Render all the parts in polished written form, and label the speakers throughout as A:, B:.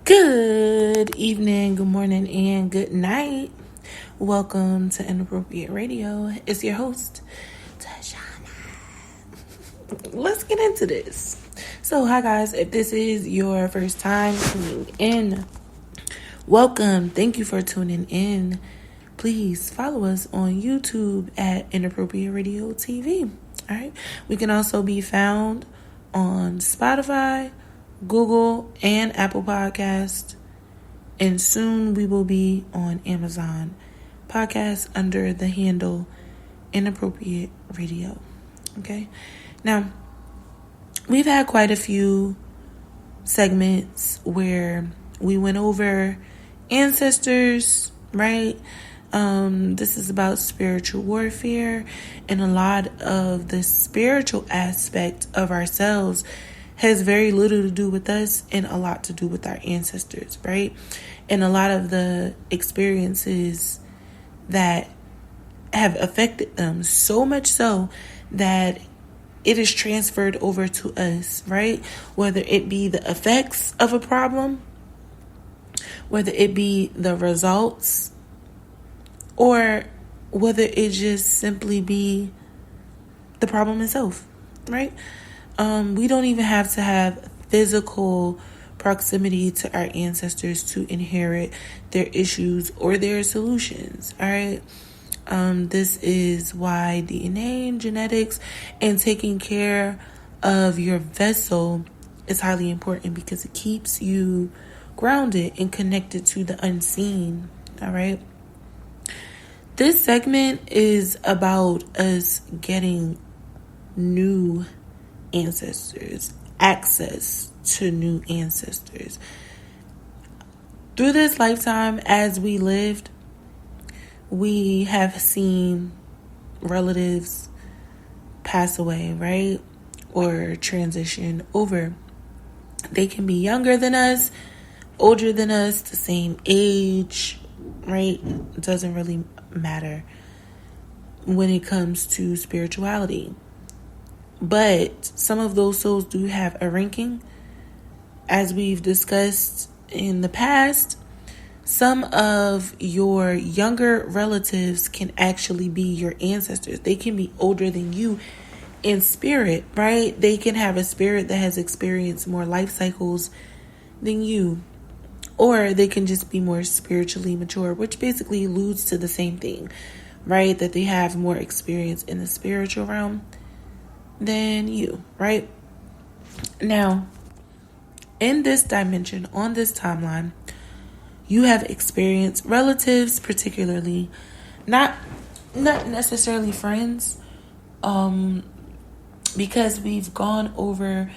A: Good evening, good morning, and good night. Welcome to Inappropriate Radio. It's your host, Tashana. Let's get into this. So, hi guys. If this is your first time tuning in, welcome. Thank you for tuning in. Please follow us on YouTube at Inappropriate Radio TV. All right. We can also be found on Spotify, Google, and Apple Podcast, and soon we will be on Amazon Podcast under the handle Inappropriate Radio. Okay, now we've had quite a few segments where we went over ancestors, right? This is about spiritual warfare, and a lot of the spiritual aspect of ourselves has very little to do with us and a lot to do with our ancestors, right? And a lot of the experiences that have affected them, so much so that it is transferred over to us, right? Whether it be the effects of a problem, whether it be the results, or whether it just simply be the problem itself, right? We don't even have to have physical proximity to our ancestors to inherit their issues or their solutions, all right? This is why DNA and genetics and taking care of your vessel is highly important, because it keeps you grounded and connected to the unseen, all right? This segment is about us getting new ancestors, access to new ancestors. Through this lifetime, as we lived, we have seen relatives pass away, right? Or transition over. They can be younger than us, older than us, the same age, right? It doesn't really matter when it comes to spirituality. But some of those souls do have a ranking. As we've discussed in the past, some of your younger relatives can actually be your ancestors. They can be older than you in spirit, right? They can have a spirit that has experienced more life cycles than you. Or they can just be more spiritually mature, which basically alludes to the same thing, right? That they have more experience in the spiritual realm than you, right? Now, in this dimension, on this timeline, you have experienced relatives, particularly not necessarily friends, because we've gone over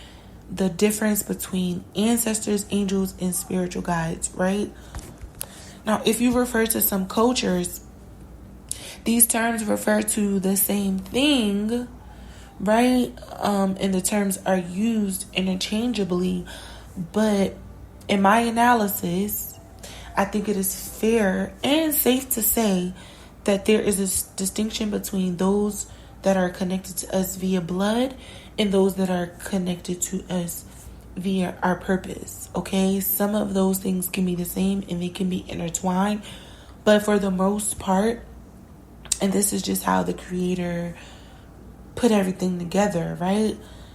A: the difference between ancestors, angels, and spiritual guides, right? Now, if you refer to some cultures, these terms refer to the same thing, right? And the terms are used interchangeably. But in my analysis, I think it is fair and safe to say that there is a distinction between those that are connected to us via blood and those that are connected to us via our purpose, okay? Some of those things can be the same and they can be intertwined. But for the most part, and this is just how the Creator put everything together, right?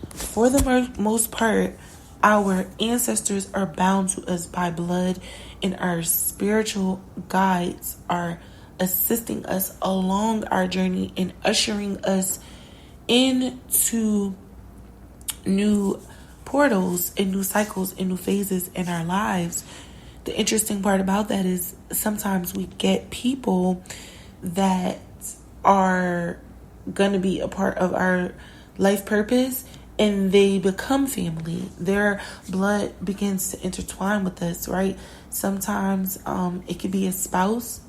A: For the most part, our ancestors are bound to us by blood, and our spiritual guides are assisting us along our journey and ushering us into new portals and new cycles and new phases in our lives. The interesting part about that is sometimes we get people that are going to be a part of our life purpose and they become family. Their blood begins to intertwine with us, right? Sometimes it could be a spouse.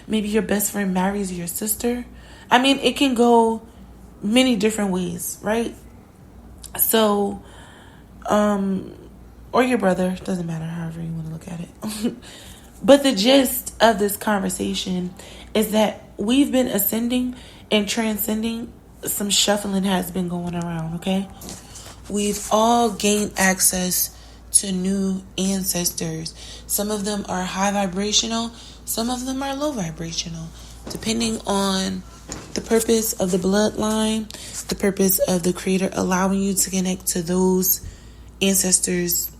A: Maybe your best friend marries your sister. I mean, it can go many different ways, right? So, or your brother, doesn't matter, however you want to look at it. But the gist of this conversation is that we've been ascending and transcending. Some shuffling has been going around, okay? We've all gained access to new ancestors. Some of them are high vibrational, some of them are low vibrational, depending on the purpose of the bloodline, the purpose of the Creator allowing you to connect to those ancestors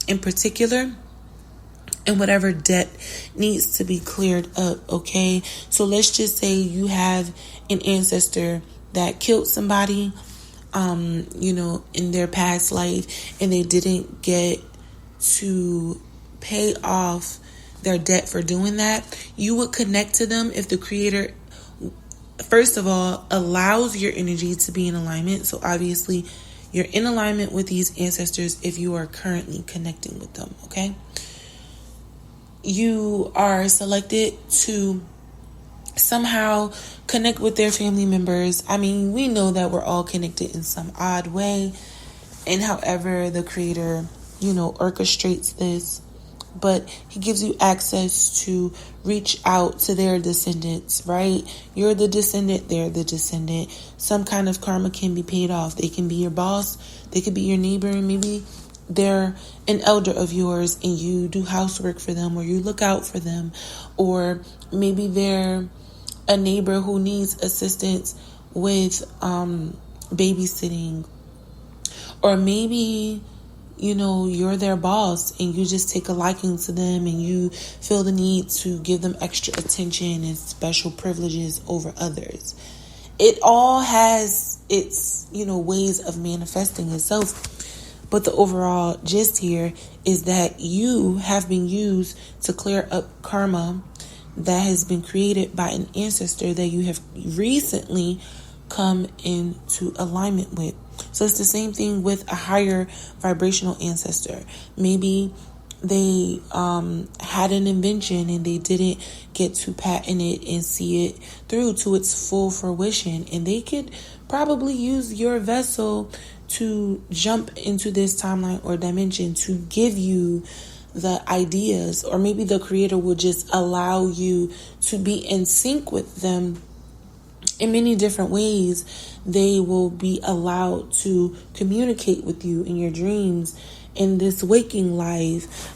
A: in particular, and whatever debt needs to be cleared up, okay? So let's just say you have an ancestor that killed somebody, in their past life, and they didn't get to pay off their debt for doing that. You would connect to them if the Creator, first of all, allows your energy to be in alignment. So obviously, you're in alignment with these ancestors if you are currently connecting with them, okay? You are selected to somehow connect with their family members. I mean, we know that we're all connected in some odd way, and however the Creator, orchestrates this, but He gives you access to reach out to their descendants, right? You're the descendant, they're the descendant. Some kind of karma can be paid off. They can be your boss, they could be your neighbor, and maybe they're an elder of yours and you do housework for them, or you look out for them, or maybe they're a neighbor who needs assistance with babysitting, or maybe you're their boss and you just take a liking to them and you feel the need to give them extra attention and special privileges over others. It all has its ways of manifesting itself. But the overall gist here is that you have been used to clear up karma that has been created by an ancestor that you have recently come into alignment with. So it's the same thing with a higher vibrational ancestor. Maybe they had an invention and they didn't get to patent it and see it through to its full fruition. And they could probably use your vessel to jump into this timeline or dimension to give you the ideas, or maybe the Creator will just allow you to be in sync with them in many different ways. They will be allowed to communicate with you in your dreams, in this waking life,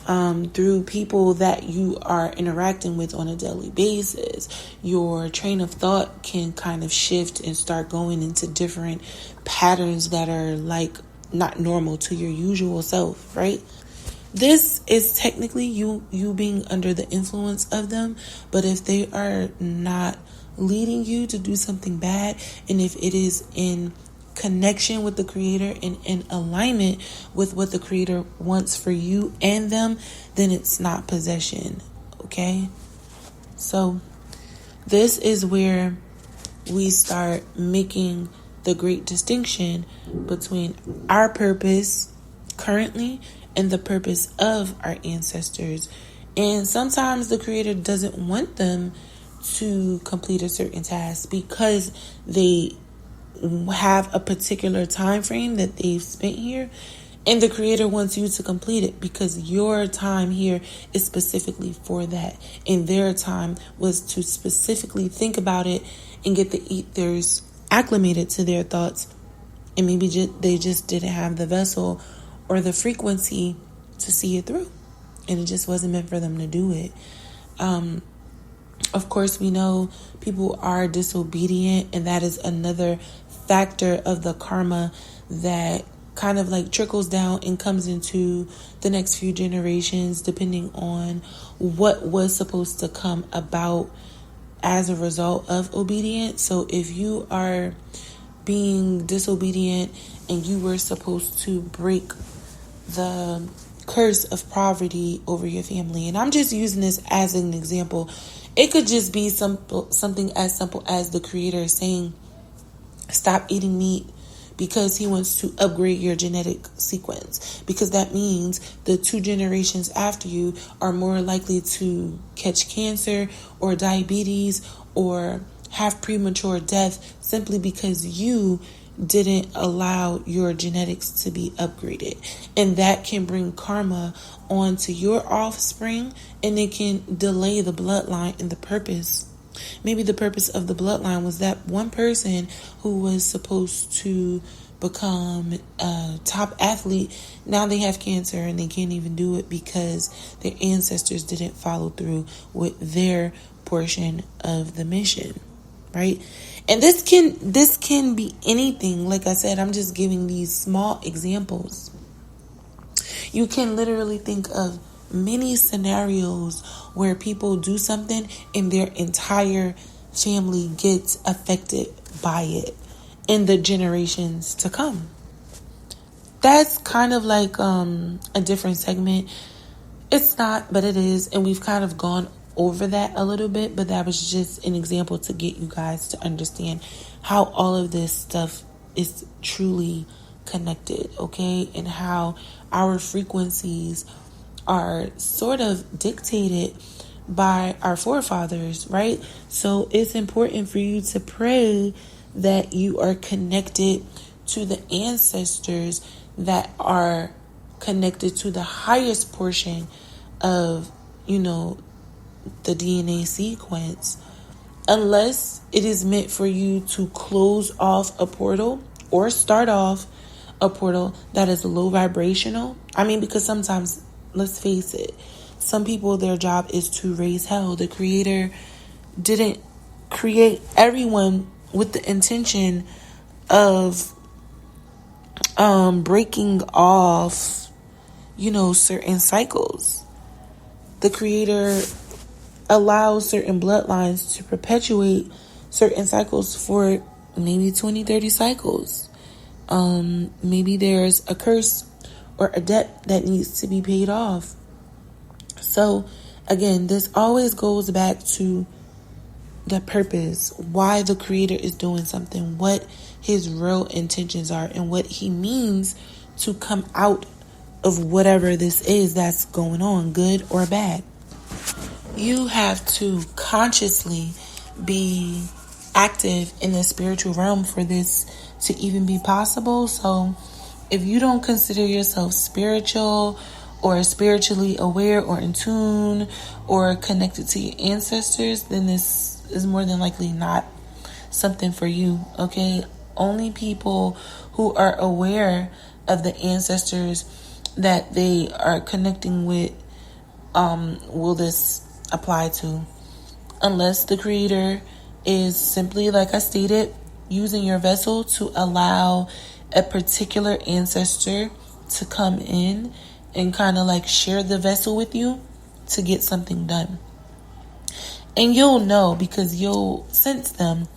A: through people that you are interacting with on a daily basis. Your train of thought can kind of shift and start going into different patterns that are like not normal to your usual self, right? This is technically you being under the influence of them, but if they are not leading you to do something bad, and if it is in connection with the Creator and in alignment with what the Creator wants for you and them, then it's not possession, okay? So this is where we start making the great distinction between our purpose currently and the purpose of our ancestors. And sometimes the Creator doesn't want them to complete a certain task because they have a particular time frame that they've spent here, and the Creator wants you to complete it because your time here is specifically for that, and their time was to specifically think about it and get the ethers acclimated to their thoughts, and maybe they just didn't have the vessel or the frequency to see it through, and it just wasn't meant for them to do it. Of course, we know people are disobedient, and that is another factor of the karma that kind of like trickles down and comes into the next few generations, depending on what was supposed to come about as a result of obedience. So if you are being disobedient and you were supposed to break the curse of poverty over your family, and I'm just using this as an example, it could just be something as simple as the Creator saying, stop eating meat because He wants to upgrade your genetic sequence. Because that means the 2 generations after you are more likely to catch cancer or diabetes or have premature death simply because you didn't allow your genetics to be upgraded. And that can bring karma onto your offspring, and it can delay the bloodline and the purpose. Maybe the purpose of the bloodline was that one person who was supposed to become a top athlete, now they have cancer and they can't even do it because their ancestors didn't follow through with their portion of the mission, right? And this can be anything. Like I said, I'm just giving these small examples. You can literally think of many scenarios where people do something and their entire family gets affected by it in the generations to come. That's kind of like a different segment. It's not, but it is. And we've kind of gone over that a little bit, but that was just an example to get you guys to understand how all of this stuff is truly connected, okay? And how our frequencies are sort of dictated by our forefathers, right? So it's important for you to pray that you are connected to the ancestors that are connected to the highest portion of, the DNA sequence, unless it is meant for you to close off a portal or start off a portal that is low vibrational. I mean, because sometimes, let's face it, some people, their job is to raise hell. The Creator didn't create everyone with the intention of breaking off, certain cycles. The Creator allows certain bloodlines to perpetuate certain cycles for maybe 20, 30 cycles. Maybe there's a curse or a debt that needs to be paid off. So again, this always goes back to the purpose, why the Creator is doing something, what his real intentions are, and what he means to come out of whatever this is that's going on, good or bad. You have to consciously be active in the spiritual realm for this to even be possible. So if you don't consider yourself spiritual or spiritually aware or in tune or connected to your ancestors, then this is more than likely not something for you, okay? Only people who are aware of the ancestors that they are connecting with will this apply to. Unless the Creator is simply, like I stated, using your vessel to allow a particular ancestor to come in and kind of like share the vessel with you to get something done. And you'll know because you'll sense them.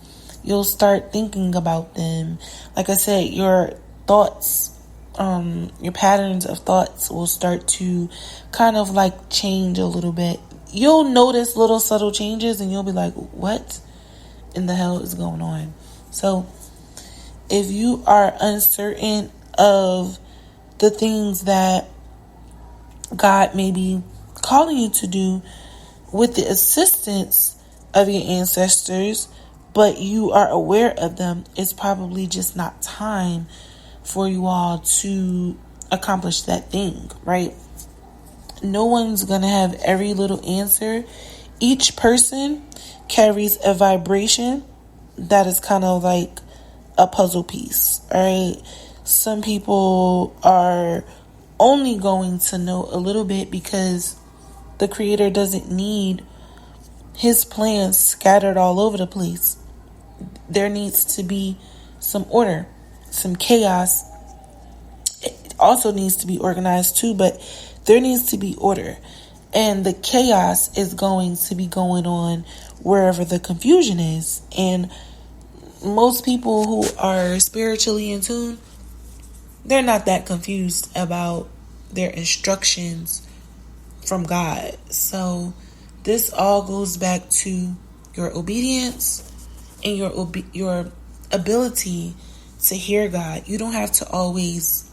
A: You'll start thinking about them. Like I said, your thoughts, your patterns of thoughts will start to kind of like change a little bit. You'll notice little subtle changes and you'll be like, what in the hell is going on? So if you are uncertain of the things that God may be calling you to do with the assistance of your ancestors, but you are aware of them, it's probably just not time for you all to accomplish that thing, right? No one's going to have every little answer. Each person carries a vibration that is kind of like a puzzle piece, all right? Some people are only going to know a little bit because the Creator doesn't need his plans scattered all over the place. There needs to be some order, some chaos. It also needs to be organized too, but there needs to be order. And the chaos is going to be going on wherever the confusion is. And most people who are spiritually in tune, they're not that confused about their instructions from God. So this all goes back to your obedience and your ability to hear God. You don't have to always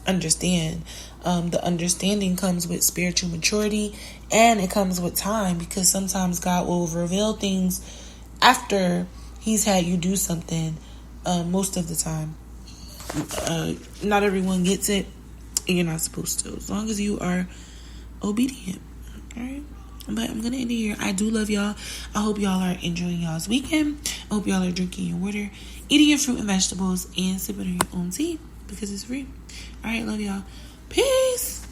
A: understand. The understanding comes with spiritual maturity and it comes with time, because sometimes God will reveal things after he's had you do something. Most of the time, not everyone gets it and you're not supposed to, as long as you are obedient. All right. But I'm gonna end it here. I do love y'all. I hope y'all are enjoying y'all's weekend. I hope y'all are drinking your water, eating your fruit and vegetables, and sipping on your own tea because it's free. All right, love y'all. Peace.